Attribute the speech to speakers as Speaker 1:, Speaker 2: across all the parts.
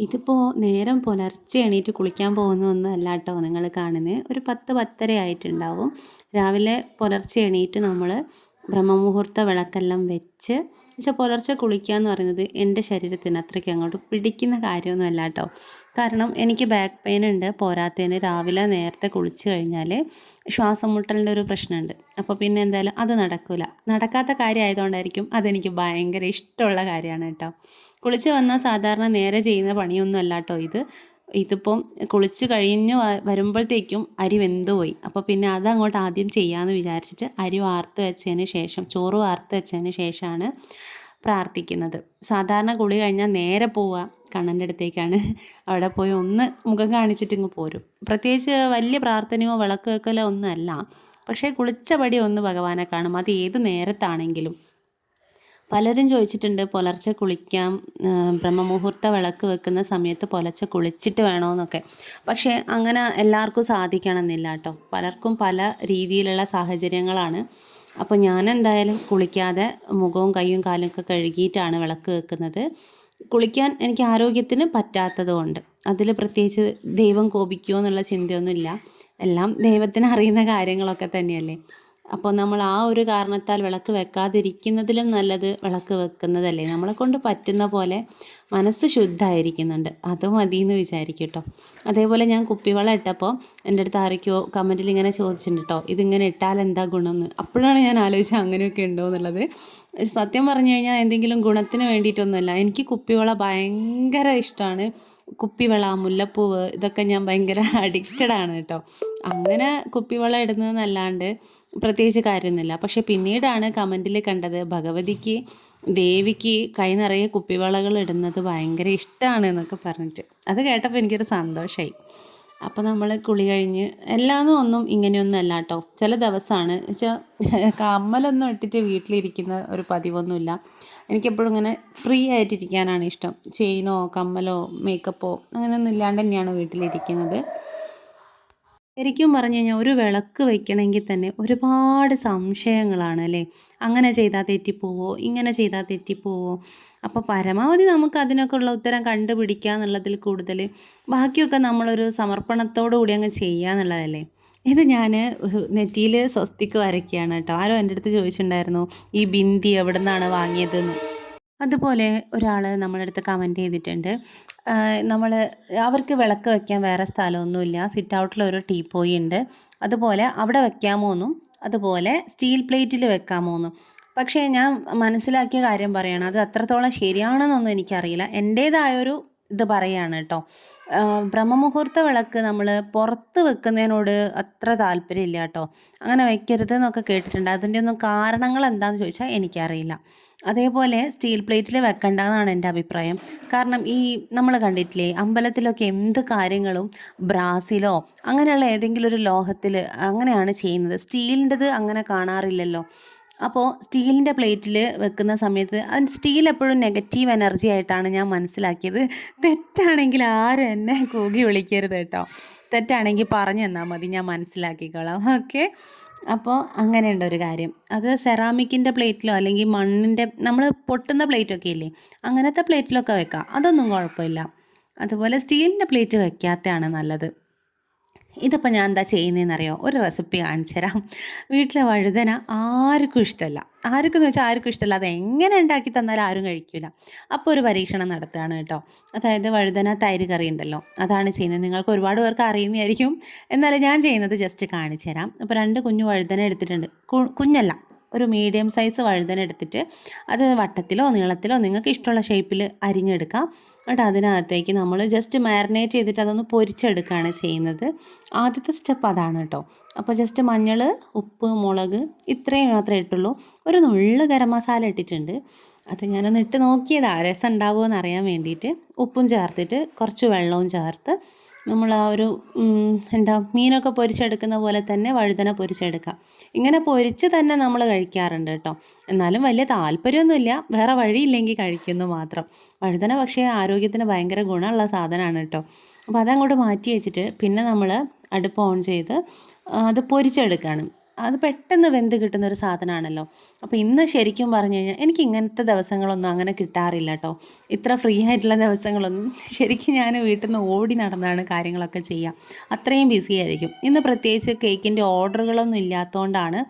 Speaker 1: ഇതിപ്പോൾ നേരം പുലർച്ചെ എണീറ്റ് കുളിക്കാൻ പോകുന്നതൊന്നും അല്ല കേട്ടോ നിങ്ങൾ കാണുന്നത്. ഒരു 10, 10:30 ആയിട്ടുണ്ടാവും. രാവിലെ പുലർച്ചെ എണീറ്റ് നമ്മൾ ബ്രഹ്മമുഹൂർത്ത വിളക്കെല്ലാം വെച്ച് പുലർച്ചെ കുളിക്കുക എന്ന് പറയുന്നത് എൻ്റെ ശരീരത്തിന് അത്രയ്ക്ക് അങ്ങോട്ട് പിടിക്കുന്ന കാര്യമൊന്നും അല്ല കേട്ടോ. കാരണം എനിക്ക് ബാക്ക് പെയിൻ ഉണ്ട്. പോരാത്തതിന് രാവിലെ നേരത്തെ കുളിച്ച് കഴിഞ്ഞാൽ ശ്വാസം മുട്ടലിൻ്റെ ഒരു പ്രശ്നമുണ്ട്. അപ്പോൾ പിന്നെ എന്തായാലും അത് നടക്കില്ല. നടക്കാത്ത കാര്യം ആയതുകൊണ്ടായിരിക്കും അതെനിക്ക് ഭയങ്കര ഇഷ്ടമുള്ള കാര്യമാണ് കേട്ടോ. കുളിച്ച് വന്നാൽ സാധാരണ നേരെ ചെയ്യുന്ന പണിയൊന്നും അല്ല കേട്ടോ ഇത്. ഇതിപ്പം കുളിച്ച് കഴിഞ്ഞ് വരുമ്പോഴത്തേക്കും അരി വെന്ത് പോയി. അപ്പോൾ പിന്നെ അതങ്ങോട്ട് ആദ്യം ചെയ്യാമെന്ന് വിചാരിച്ചിട്ട് അരി വാർത്ത് വെച്ചതിന് ശേഷം, ചോറ് വാർത്ത് വെച്ചതിന് ശേഷമാണ് പ്രാർത്ഥിക്കുന്നത്. സാധാരണ കുളി കഴിഞ്ഞാൽ നേരെ പോവുക കണ്ണൻ്റെ അടുത്തേക്കാണ്. അവിടെ പോയി ഒന്ന് മുഖം കാണിച്ചിട്ട് ഇങ്ങ് പോരും. പ്രത്യേകിച്ച് വലിയ പ്രാർത്ഥനയോ വിളക്ക് വെക്കലോ ഒന്നും അല്ല. പക്ഷേ കുളിച്ച പടി ഒന്ന് ഭഗവാനെ കാണും. അത് ഏത് നേരത്താണെങ്കിലും. പലരും ചോദിച്ചിട്ടുണ്ട് പുലർച്ചെ കുളിക്കാം, ബ്രഹ്മമുഹൂർത്ത വിളക്ക് വെക്കുന്ന സമയത്ത് പുലർച്ചെ കുളിച്ചിട്ട് വേണമെന്നൊക്കെ. പക്ഷേ അങ്ങനെ എല്ലാവർക്കും സാധിക്കണമെന്നില്ല കേട്ടോ. പലർക്കും പല രീതിയിലുള്ള സാഹചര്യങ്ങളാണ്. അപ്പോൾ ഞാൻ എന്തായാലും കുളിക്കാതെ മുഖവും കൈയും കാലൊക്കെ കഴുകിയിട്ടാണ് വിളക്ക് വെക്കുന്നത്. കുളിക്കാൻ എനിക്ക് ആരോഗ്യത്തിന് പറ്റാത്തത് കൊണ്ട്. അതിൽ പ്രത്യേകിച്ച് ദൈവം കോപിക്കുമോ എന്നുള്ള ചിന്തയൊന്നുമില്ല. എല്ലാം ദൈവത്തിന് അറിയുന്ന കാര്യങ്ങളൊക്കെ തന്നെയല്ലേ. അപ്പോൾ നമ്മൾ ആ ഒരു കാരണത്താൽ വിളക്ക് വെക്കാതിരിക്കുന്നതിലും നല്ലത് വിളക്ക് വെക്കുന്നതല്ലേ. നമ്മളെക്കൊണ്ട് പറ്റുന്ന പോലെ മനസ്സ് ശുദ്ധമായിരിക്കുന്നുണ്ട്, അത് മതിയെന്ന് വിചാരിക്കും കേട്ടോ. അതേപോലെ ഞാൻ കുപ്പിവെള്ളം ഇട്ടപ്പോൾ എൻ്റെ അടുത്ത് ആരൊക്കെയോ കമൻറ്റിൽ ഇങ്ങനെ ചോദിച്ചിട്ടുണ്ട് കേട്ടോ, ഇതിങ്ങനെ ഇട്ടാൽ എന്താ ഗുണമെന്ന്. അപ്പോഴാണ് ഞാൻ ആലോചിച്ചത് അങ്ങനെയൊക്കെ ഉണ്ടോ എന്നുള്ളത്. സത്യം പറഞ്ഞു കഴിഞ്ഞാൽ എന്തെങ്കിലും ഗുണത്തിന് വേണ്ടിയിട്ടൊന്നുമല്ല. എനിക്ക് കുപ്പിവെള്ളം ഭയങ്കര ഇഷ്ടമാണ്. കുപ്പിവെള്ള, മുല്ലപ്പൂവ്, ഇതൊക്കെ ഞാൻ ഭയങ്കര അഡിക്റ്റഡാണ് കേട്ടോ. അങ്ങനെ കുപ്പിവെള്ളം ഇടുന്നതെന്നല്ലാണ്ട് പ്രത്യേകിച്ച് കാര്യമൊന്നുമില്ല. പക്ഷെ പിന്നീടാണ് കമൻറ്റിൽ കണ്ടത് ഭഗവതിക്ക്, ദേവിക്ക് കൈ നിറയെ കുപ്പിവളകൾ ഇടുന്നത് ഭയങ്കര ഇഷ്ടമാണ് എന്നൊക്കെ പറഞ്ഞിട്ട്. അത് കേട്ടപ്പോൾ എനിക്കൊരു സന്തോഷമായി. അപ്പോൾ നമ്മൾ കുളി കഴിഞ്ഞ് എല്ലാന്നും ഒന്നും ഇങ്ങനെയൊന്നും അല്ല കേട്ടോ. ചില ദിവസമാണ് വെച്ചാൽ കമ്മലൊന്നും ഇട്ടിട്ട് വീട്ടിലിരിക്കുന്ന ഒരു പതിവൊന്നുമില്ല. എനിക്കെപ്പോഴും ഇങ്ങനെ ഫ്രീ ആയിട്ടിരിക്കാനാണ് ഇഷ്ടം. ചെയിനോ കമ്മലോ മേക്കപ്പോ അങ്ങനെയൊന്നും ഇല്ലാണ്ട് തന്നെയാണ് വീട്ടിലിരിക്കുന്നത്. ശരിക്കും പറഞ്ഞു കഴിഞ്ഞാൽ ഒരു വിളക്ക് വയ്ക്കണമെങ്കിൽ തന്നെ ഒരുപാട് സംശയങ്ങളാണ് അല്ലേ. അങ്ങനെ ചെയ്താൽ തെറ്റിപ്പോവോ, ഇങ്ങനെ ചെയ്താൽ തെറ്റിപ്പോവോ. അപ്പോൾ പരമാവധി നമുക്ക് അതിനൊക്കെ ഉള്ള ഉത്തരം കണ്ടുപിടിക്കുക എന്നുള്ളതിൽ കൂടുതൽ ബാക്കിയൊക്കെ നമ്മളൊരു സമർപ്പണത്തോടു കൂടി അങ്ങ് ചെയ്യുക എന്നുള്ളതല്ലേ. ഇത് ഞാൻ നെറ്റിയിൽ സ്വസ്തിക്ക് വരയ്ക്കുകയാണ് കേട്ടോ. ആരോ എൻ്റെ അടുത്ത് ചോദിച്ചിട്ടുണ്ടായിരുന്നു ഈ ബിന്ദി എവിടെ നിന്നാണ് വാങ്ങിയതെന്ന്. അതുപോലെ ഒരാൾ നമ്മുടെ അടുത്ത് കമൻറ്റ് ചെയ്തിട്ടുണ്ട്, നമ്മൾ അവർക്ക് വിളക്ക് വയ്ക്കാൻ വേറെ സ്ഥലമൊന്നുമില്ല, സിറ്റ് ഔട്ടിലൊരു ടീപ്പോയി ഉണ്ട്, അതുപോലെ അവിടെ വെക്കാമോന്നും അതുപോലെ സ്റ്റീൽ പ്ലേറ്റിൽ വെക്കാമോന്നും. പക്ഷേ ഞാൻ മനസ്സിലാക്കിയ കാര്യം പറയുകയാണ്, അത് അത്രത്തോളം ശരിയാണെന്നൊന്നും എനിക്കറിയില്ല. എൻ്റേതായൊരു ഇത് പറയുകയാണ് കേട്ടോ. ബ്രഹ്മമുഹൂർത്ത വിളക്ക് നമ്മൾ പുറത്ത് വെക്കുന്നതിനോട് അത്ര താല്പര്യമില്ല കേട്ടോ. അങ്ങനെ വെക്കരുത് എന്നൊക്കെ കേട്ടിട്ടുണ്ട്. അതിൻ്റെ ഒന്നും കാരണങ്ങൾ എന്താണെന്ന് ചോദിച്ചാൽ എനിക്കറിയില്ല. അതേപോലെ സ്റ്റീൽ പ്ലേറ്റിൽ വെക്കണ്ടെന്നാണ് എൻ്റെ അഭിപ്രായം. കാരണം ഈ നമ്മൾ കണ്ടിട്ടില്ലേ അമ്പലത്തിലൊക്കെ എന്ത് കാര്യങ്ങളും ബ്രാസിലോ അങ്ങനെയുള്ള ഏതെങ്കിലും ഒരു ലോഹത്തിൽ അങ്ങനെയാണ് ചെയ്യുന്നത്. സ്റ്റീലിൻ്റെത് അങ്ങനെ കാണാറില്ലല്ലോ. അപ്പോൾ സ്റ്റീലിൻ്റെ പ്ലേറ്റിൽ വെക്കുന്ന സമയത്ത് അത് സ്റ്റീൽ എപ്പോഴും നെഗറ്റീവ് എനർജി ആയിട്ടാണ് ഞാൻ മനസ്സിലാക്കിയത്. തെറ്റാണെങ്കിൽ ആരും എന്നെ കൂകി വിളിക്കരുത് കേട്ടോ. തെറ്റാണെങ്കിൽ പറഞ്ഞു തന്നാൽ മതി, ഞാൻ മനസ്സിലാക്കിക്കോളാം. ഓക്കെ. അപ്പോൾ അങ്ങനെയുണ്ട് ഒരു കാര്യം. അത് സെറാമിക്കിൻ്റെ പ്ലേറ്റിലോ അല്ലെങ്കിൽ മണ്ണിൻ്റെ നമ്മൾ പൊട്ടുന്ന പ്ലേറ്റൊക്കെ ഇല്ലേ, അങ്ങനത്തെ പ്ലേറ്റിലൊക്കെ വെക്കാം, അതൊന്നും കുഴപ്പമില്ല. അതുപോലെ സ്റ്റീലിൻ്റെ പ്ലേറ്റ് വെക്കാത്തതാണ് നല്ലത്. ഇതിപ്പോൾ ഞാൻ എന്താ ചെയ്യുന്നതെന്നറിയോ, ഒരു റെസിപ്പി കാണിച്ചു തരാം. വീട്ടിലെ വഴുതന ആർക്കും ഇഷ്ടമല്ല. ആർക്കെന്ന് വെച്ചാൽ ആർക്കും ഇഷ്ടമല്ല. അത് എങ്ങനെ ഉണ്ടാക്കി തന്നാലും ആരും കഴിക്കില്ല. അപ്പോൾ ഒരു പരീക്ഷണം നടത്തുകയാണ് കേട്ടോ. അതായത് വഴുതന തൈര് കറി ഉണ്ടല്ലോ, അതാണ് ചെയ്യുന്നത്. നിങ്ങൾക്ക് ഒരുപാട് പേർക്ക് അറിയുന്നതായിരിക്കും, എന്നാലും ഞാൻ ചെയ്യുന്നത് ജസ്റ്റ് കാണിച്ചു തരാം. അപ്പോൾ 2 കുഞ്ഞു വഴുതന എടുത്തിട്ടുണ്ട്. കുഞ്ഞല്ല, ഒരു മീഡിയം സൈസ് വഴുതന എടുത്തിട്ട് അത് വട്ടത്തിലോ നീളത്തിലോ നിങ്ങൾക്ക് ഇഷ്ടമുള്ള ഷേപ്പിൽ അരിഞ്ഞെടുക്കാം. എന്നിട്ട് അതിനകത്തേക്ക് നമ്മൾ ജസ്റ്റ് മാരിനേറ്റ് ചെയ്തിട്ട് അതൊന്ന് പൊരിച്ചെടുക്കുകയാണ് ചെയ്യുന്നത്. ആദ്യത്തെ സ്റ്റെപ്പ് അതാണ് കേട്ടോ. അപ്പോൾ ജസ്റ്റ് മഞ്ഞൾ, ഉപ്പ്, മുളക് ഇത്രയും മാത്രമേ ഇട്ടുള്ളൂ. ഒരു നുള്ള് ഗരം മസാല ഇട്ടിട്ടുണ്ട്. അത് ഞാനൊന്ന് ഇട്ട് നോക്കിയതാണ് രസം ഉണ്ടാവുമോ എന്ന് അറിയാൻ വേണ്ടിയിട്ട്. ഉപ്പും ചേർത്തിട്ട് കുറച്ച് വെള്ളവും ചേർത്ത് നമ്മൾ ആ ഒരു മീനൊക്കെ പൊരിച്ചെടുക്കുന്ന പോലെ തന്നെ വഴുതന പൊരിച്ചെടുക്കാം. ഇങ്ങനെ പൊരിച്ച് തന്നെ നമ്മൾ കഴിക്കാറുണ്ട് കേട്ടോ. എന്നാലും വലിയ താല്പര്യമൊന്നുമില്ല, വേറെ വഴിയില്ലെങ്കിൽ കഴിക്കുന്നു മാത്രം. വഴുതന പക്ഷേ ആരോഗ്യത്തിന് ഭയങ്കര ഗുണമുള്ള സാധനമാണ് കേട്ടോ. അപ്പോൾ അതങ്ങോട്ട് മാറ്റി വെച്ചിട്ട് പിന്നെ നമ്മൾ അടുപ്പ് ഓൺ ചെയ്ത് അത് പൊരിച്ചെടുക്കുകയാണ്. അത് പെട്ടെന്ന് വെന്ത് കിട്ടുന്നൊരു സാധനമാണല്ലോ. അപ്പോൾ ഇന്ന് ശരിക്കും പറഞ്ഞു കഴിഞ്ഞാൽ എനിക്ക് ഇങ്ങനത്തെ ദിവസങ്ങളൊന്നും അങ്ങനെ കിട്ടാറില്ല കേട്ടോ. ഇത്ര ഫ്രീ ആയിട്ടുള്ള ദിവസങ്ങളൊന്നും ശരിക്കും ഞാൻ വീട്ടിൽ നിന്ന് ഓടി നടന്നാണ് കാര്യങ്ങളൊക്കെ ചെയ്യുക. അത്രയും ബിസി ആയിരിക്കും. ഇന്ന് പ്രത്യേകിച്ച് കേക്കിൻ്റെ ഓർഡറുകളൊന്നും ഇല്ലാത്തതുകൊണ്ടാണ്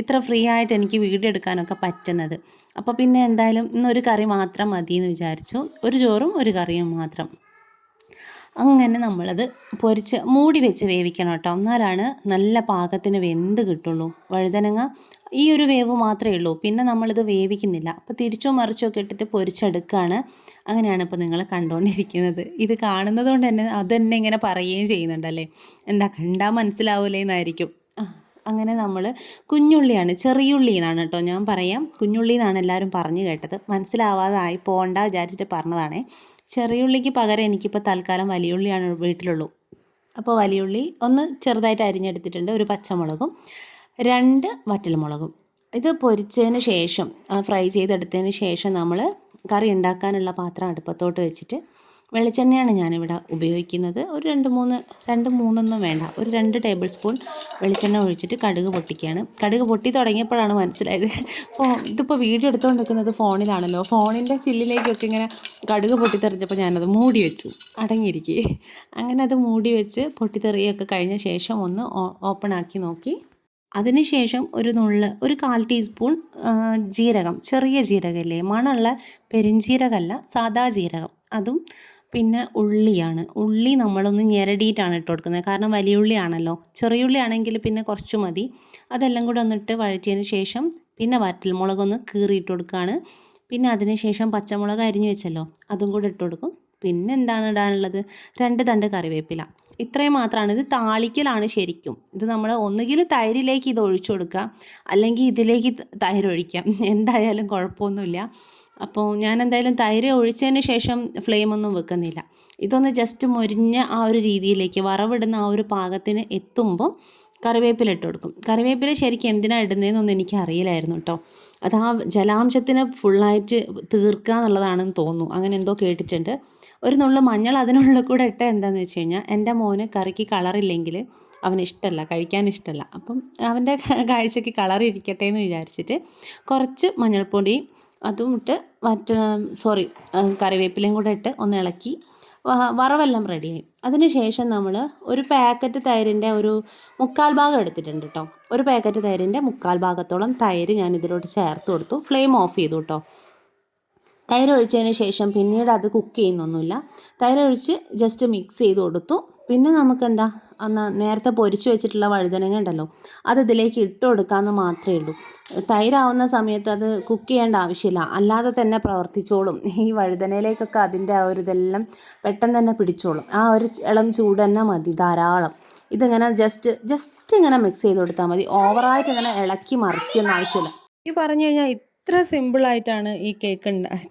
Speaker 1: ഇത്ര ഫ്രീ ആയിട്ട് എനിക്ക് വീഡിയോ എടുക്കാനൊക്കെ പറ്റുന്നത്. അപ്പോൾ പിന്നെ എന്തായാലും ഇന്നൊരു കറി മാത്രം മതി എന്ന് വിചാരിച്ചു. ഒരു ചോറും ഒരു കറിയും മാത്രം. അങ്ങനെ നമ്മളത് പൊരിച്ച് മൂടി വെച്ച് വേവിക്കണം കേട്ടോ. എന്നാലാണ് നല്ല പാകത്തിന് വെന്ത് കിട്ടുള്ളൂ. വഴുതനങ്ങ ഈ ഒരു വേവ് മാത്രമേ ഉള്ളൂ. പിന്നെ നമ്മളിത് വേവിക്കുന്നില്ല. അപ്പോൾ തിരിച്ചോ മറിച്ചോ ഒക്കെ ഇട്ടിട്ട് പൊരിച്ചെടുക്കുകയാണ്. അങ്ങനെയാണ് ഇപ്പോൾ നിങ്ങൾ കണ്ടുകൊണ്ടിരിക്കുന്നത്. ഇത് കാണുന്നത് കൊണ്ട് തന്നെ അത് തന്നെ ഇങ്ങനെ പറയുകയും ചെയ്യുന്നുണ്ടല്ലേ. എന്താ കണ്ടാൽ മനസ്സിലാവൂലേ എന്നായിരിക്കും. അങ്ങനെ നമ്മൾ കുഞ്ഞുള്ളിയാണ്, ചെറിയുള്ളി എന്നാണ് കേട്ടോ ഞാൻ പറയാം. കുഞ്ഞുള്ളി എന്നാണ് എല്ലാവരും പറഞ്ഞു കേട്ടത്. മനസ്സിലാവാതായി പോകണ്ട വിചാരിച്ചിട്ട് പറഞ്ഞതാണേ. ചെറിയുള്ളിക്ക് പകരം എനിക്കിപ്പോൾ തൽക്കാലം വലിയുള്ളിയാണ് വീട്ടിലുള്ളൂ. അപ്പോൾ വലിയുള്ളി ഒന്ന് ചെറുതായിട്ട് അരിഞ്ഞെടുത്തിട്ടുണ്ട്. ഒരു പച്ചമുളകും 2 വറ്റൽമുളകും. ഇത് പൊരിച്ചതിന് ശേഷം ഫ്രൈ ചെയ്തെടുത്തതിന് ശേഷം നമ്മൾ കറി ഉണ്ടാക്കാനുള്ള പാത്രം അടുപ്പത്തോട്ട് വെച്ചിട്ട് വെളിച്ചെണ്ണയാണ് ഞാനിവിടെ ഉപയോഗിക്കുന്നത്. ഒരു 2-3 വേണ്ട, ഒരു 2 ടേബിൾ സ്പൂൺ വെളിച്ചെണ്ണ ഒഴിച്ചിട്ട് കടുക് പൊട്ടിക്കുകയാണ്. കടുക് പൊട്ടി തുടങ്ങിയപ്പോഴാണ് മനസ്സിലായത്. അപ്പോൾ ഇതിപ്പോൾ വീഡിയോ എടുത്തുകൊണ്ടിരിക്കുന്നത് ഫോണിലാണല്ലോ. ഫോണിൻ്റെ ചില്ലിലേക്കൊക്കെ ഇങ്ങനെ കടുക് പൊട്ടിത്തെറിച്ചപ്പോൾ ഞാനത് മൂടി വെച്ചു. അടങ്ങിയിരിക്കുക. അങ്ങനെ അത് മൂടി വെച്ച് പൊട്ടിത്തെറിയൊക്കെ കഴിഞ്ഞ ശേഷം ഒന്ന് ഓപ്പൺ ആക്കി നോക്കി. അതിനുശേഷം ഒരു 1/4 ടീസ്പൂൺ ജീരകം, ചെറിയ ജീരകമില്ലേ, മണമുള്ള പെരുംജീരകമല്ല, സാദാ ജീരകം, അതും പിന്നെ ഉള്ളിയാണ്. ഉള്ളി നമ്മളൊന്ന് ഞെരടിയിട്ടാണ് ഇട്ട് കൊടുക്കുന്നത്. കാരണം വലിയ ഉള്ളിയാണല്ലോ. ചെറിയ ഉള്ളി ആണെങ്കിൽ പിന്നെ കുറച്ച് മതി. അതെല്ലാം കൂടെ ഒന്നിട്ട് വഴറ്റിയതിന് ശേഷം പിന്നെ വറ്റൽമുളകൊന്ന് കീറിയിട്ട് കൊടുക്കുകയാണ്. പിന്നെ അതിന് ശേഷം പച്ചമുളക് അരിഞ്ഞു വെച്ചല്ലോ, അതും കൂടെ ഇട്ട് കൊടുക്കും. പിന്നെ എന്താണ് ഇടാനുള്ളത്? 2 തണ്ട് കറിവേപ്പില. ഇത്രയും മാത്രമാണ്. ഇത് താളിക്കലാണ് ശരിക്കും. ഇത് നമ്മൾ ഒന്നുകിൽ തൈരിലേക്ക് ഇത് ഒഴിച്ചു കൊടുക്കുക, അല്ലെങ്കിൽ ഇതിലേക്ക് തൈര് ഒഴിക്കാം. എന്തായാലും കുഴപ്പമൊന്നുമില്ല. അപ്പോൾ ഞാൻ എന്തായാലും തൈര് ഒഴിച്ചതിന് ശേഷം ഫ്ലെയിമൊന്നും വെക്കുന്നില്ല. ഇതൊന്ന് ജസ്റ്റ് മൊരിഞ്ഞ ആ ഒരു രീതിയിലേക്ക് വറവിടുന്ന ആ ഒരു പാകത്തിന് എത്തുമ്പോൾ കറിവേപ്പില ഇട്ട് കൊടുക്കും. കറിവേപ്പില ശരിക്കും എന്തിനാണ് ഇടുന്നതെന്നൊന്നും എനിക്ക് അറിയില്ലായിരുന്നു കേട്ടോ. അത് ആ ജലാംശത്തിന് ഫുള്ളായിട്ട് തീർക്കുക എന്നുള്ളതാണെന്ന് തോന്നുന്നു. അങ്ങനെ എന്തോ കേട്ടിട്ടുണ്ട്. ഒരു നുള്ളു മഞ്ഞൾ അതിനുള്ളിൽ കൂടെ ഇട്ട എന്താണെന്ന് വെച്ച് കഴിഞ്ഞാൽ എൻ്റെ മോന് കറിക്ക് കളറില്ലെങ്കിൽ അവന് ഇഷ്ടമല്ല, കഴിക്കാൻ ഇഷ്ടമല്ല. അപ്പം അവൻ്റെ കാഴ്ചയ്ക്ക് കളർ ഇരിക്കട്ടെ എന്ന് വിചാരിച്ചിട്ട് കുറച്ച് മഞ്ഞൾപ്പൊടി അതും ഇട്ട് കറിവേപ്പിലയും കൂടെ ഇട്ട് ഒന്ന് ഇളക്കി വറവെല്ലാം റെഡിയായി. അതിന് ശേഷം നമ്മൾ ഒരു പാക്കറ്റ് തൈരിൻ്റെ ഒരു 1/4 ഭാഗം എടുത്തിട്ടുണ്ട് കേട്ടോ. ഒരു പാക്കറ്റ് തൈരിൻ്റെ 1/4 ഭാഗത്തോളം തൈര് ഞാൻ ഇതിലോട്ട് ചേർത്ത് കൊടുത്തു. ഫ്ലെയിം ഓഫ് ചെയ്തു കേട്ടോ. തൈര് ഒഴിച്ചതിന് ശേഷം പിന്നീട് അത് കുക്ക് ചെയ്യുന്നൊന്നുമില്ല. തൈര് ഒഴിച്ച് ജസ്റ്റ് മിക്സ് ചെയ്ത് കൊടുത്തു. പിന്നെ നമുക്കെന്താ, നേരത്തെ പൊരിച്ച് വെച്ചിട്ടുള്ള വഴുതനങ്ങ ഉണ്ടല്ലോ, അത് ഇതിലേക്ക് ഇട്ട് കൊടുക്കാമെന്ന് മാത്രമേ ഉള്ളൂ. തൈരാവുന്ന സമയത്ത് അത് കുക്ക് ചെയ്യേണ്ട ആവശ്യമില്ല, അല്ലാതെ തന്നെ പ്രവർത്തിച്ചോളും. ഈ വഴുതനയിലേക്കൊക്കെ അതിൻ്റെ ആ ഒരു ഇതെല്ലാം പെട്ടെന്ന് തന്നെ പിടിച്ചോളും. ആ ഒരു ഇളം ചൂട് തന്നെ മതി ധാരാളം. ഇതിങ്ങനെ ജസ്റ്റ് ഇങ്ങനെ മിക്സ് ചെയ്ത് കൊടുത്താൽ മതി. ഓവറായിട്ട് ഇങ്ങനെ ഇളക്കി മറിക്കൊന്നും ആവശ്യമില്ല. ഈ പറഞ്ഞു കഴിഞ്ഞാൽ ഇത്ര സിമ്പിളായിട്ടാണ് ഈ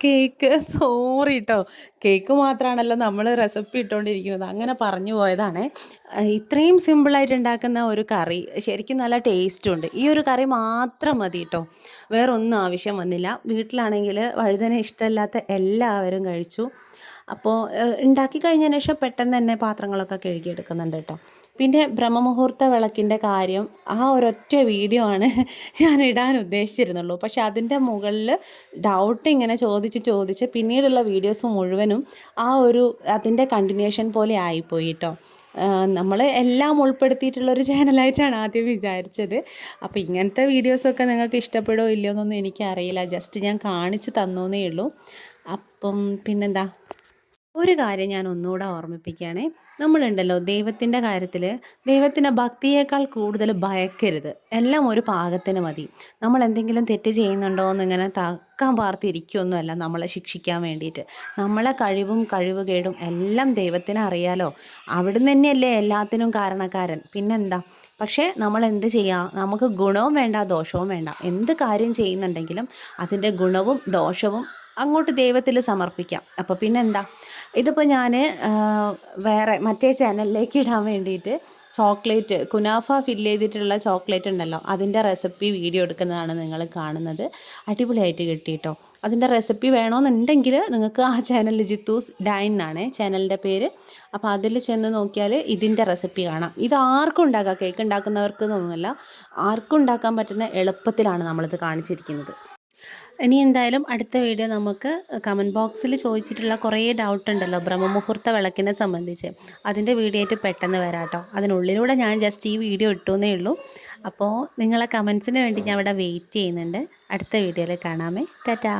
Speaker 1: കേക്ക് സോറി കേട്ടോ. കേക്ക് മാത്രമാണല്ലോ നമ്മൾ റെസിപ്പി ഇട്ടുകൊണ്ടിരിക്കുന്നത്, അങ്ങനെ പറഞ്ഞു പോയതാണ്. ഇത്രയും സിമ്പിളായിട്ട് ഉണ്ടാക്കുന്ന ഒരു കറി ശരിക്കും നല്ല ടേസ്റ്റും ഉണ്ട്. ഈ ഒരു കറി മാത്രം മതി കേട്ടോ, വേറൊന്നും ആവശ്യം വന്നില്ല. വീട്ടിലാണെങ്കിൽ വഴുതന ഇഷ്ടമില്ലാത്ത എല്ലാവരും കഴിച്ചു. അപ്പോൾ ഉണ്ടാക്കി കഴിഞ്ഞതിന് ശേഷം പെട്ടെന്ന് തന്നെ പാത്രങ്ങളൊക്കെ കഴുകിയെടുക്കുന്നുണ്ട് കേട്ടോ. പിന്നെ ബ്രഹ്മമുഹൂർത്ത വിളക്കിൻ്റെ കാര്യം ആ ഒരൊറ്റ വീഡിയോ ആണ് ഞാൻ ഇടാൻ ഉദ്ദേശിച്ചിരുന്നുള്ളൂ. പക്ഷെ അതിൻ്റെ മുകളിൽ ഡൗട്ട് ഇങ്ങനെ ചോദിച്ച് പിന്നീടുള്ള വീഡിയോസ് മുഴുവനും അതിൻ്റെ കണ്ടിന്യൂഷൻ പോലെ ആയിപ്പോയി കേട്ടോ. നമ്മൾ എല്ലാം ഉൾപ്പെടുത്തിയിട്ടുള്ളൊരു ചാനലായിട്ടാണ് ആദ്യം വിചാരിച്ചത്. അപ്പോൾ ഇങ്ങനത്തെ വീഡിയോസൊക്കെ നിങ്ങൾക്ക് ഇഷ്ടപ്പെടുമോ ഇല്ലയോ എന്നൊന്നും എനിക്കറിയില്ല. ജസ്റ്റ് ഞാൻ കാണിച്ച് തന്നേ ഉള്ളൂ. അപ്പം പിന്നെന്താ, ഒരു കാര്യം ഞാൻ ഒന്നുകൂടെ ഓർമ്മിപ്പിക്കുകയാണേ. നമ്മളുണ്ടല്ലോ ദൈവത്തിൻ്റെ കാര്യത്തിൽ ദൈവത്തിൻ്റെ ഭക്തിയേക്കാൾ കൂടുതൽ ഭയക്കരുത്. എല്ലാം ഒരു പാകത്തിന് മതി. നമ്മൾ എന്തെങ്കിലും തെറ്റ് ചെയ്യുന്നുണ്ടോ എന്നിങ്ങനെ തക്കാൻ പാർത്തിരിക്കുകയൊന്നുമല്ല നമ്മളെ ശിക്ഷിക്കാൻ വേണ്ടിയിട്ട്. നമ്മളെ കഴിവുകേടും എല്ലാം ദൈവത്തിന് അറിയാലോ. അവിടുന്ന് തന്നെയല്ലേ എല്ലാത്തിനും കാരണക്കാരൻ. പിന്നെന്താ, പക്ഷേ നമ്മൾ എന്ത് ചെയ്യുക, നമുക്ക് ഗുണവും വേണ്ട ദോഷവും വേണ്ട. എന്ത് കാര്യം ചെയ്യുന്നുണ്ടെങ്കിലും അതിൻ്റെ ഗുണവും ദോഷവും അങ്ങോട്ട് ദൈവത്തിൽ സമർപ്പിക്കാം. അപ്പോൾ പിന്നെന്താ, ഇതിപ്പോൾ ഞാൻ വേറെ മറ്റേ ചാനലിലേക്ക് ഇടാൻ വേണ്ടിയിട്ട് ചോക്ലേറ്റ് കുനാഫ ഫില്ല് ചെയ്തിട്ടുള്ള ചോക്ലേറ്റ് ഉണ്ടല്ലോ, അതിൻ്റെ റെസിപ്പി വീഡിയോ എടുക്കുന്നതാണ് നിങ്ങൾ കാണുന്നത്. അടിപൊളിയായിട്ട് കിട്ടി കേട്ടോ. അതിൻ്റെ റെസിപ്പി വേണമെന്നുണ്ടെങ്കിൽ നിങ്ങൾക്ക് ആ ചാനൽ ജിത്തൂസ് ഡൈൻ എന്നാണ് ചാനലിൻ്റെ പേര്. അപ്പോൾ അതിൽ ചെന്ന് നോക്കിയാൽ ഇതിൻ്റെ റെസിപ്പി കാണാം. ഇത് ആർക്കും ഉണ്ടാക്കാം, കേക്ക് ഉണ്ടാക്കുന്നവർക്ക് എന്നൊന്നുമല്ല, ആർക്കും ഉണ്ടാക്കാൻ പറ്റുന്ന എളുപ്പത്തിലാണ് നമ്മളിത് കാണിച്ചിരിക്കുന്നത്. ഇനി എന്തായാലും അടുത്ത വീഡിയോ നമുക്ക് കമൻറ്റ് ബോക്സിൽ ചോദിച്ചിട്ടുള്ള കുറേ ഡൗട്ട് ഉണ്ടല്ലോ ബ്രഹ്മമുഹൂർത്ത വിളക്കിനെ സംബന്ധിച്ച്, അതിൻ്റെ വീഡിയോ ആയിട്ട് പെട്ടെന്ന് വരാം കേട്ടോ. അതിനുള്ളിലൂടെ ഞാൻ ജസ്റ്റ് ഈ വീഡിയോ ഇട്ടുവെന്നേ ഉള്ളൂ. അപ്പോൾ നിങ്ങളെ കമൻസിന് വേണ്ടി ഞാൻ ഇവിടെ വെയിറ്റ് ചെയ്യുന്നുണ്ട്. അടുത്ത വീഡിയോയിൽ കാണാമേ. ടാറ്റാ.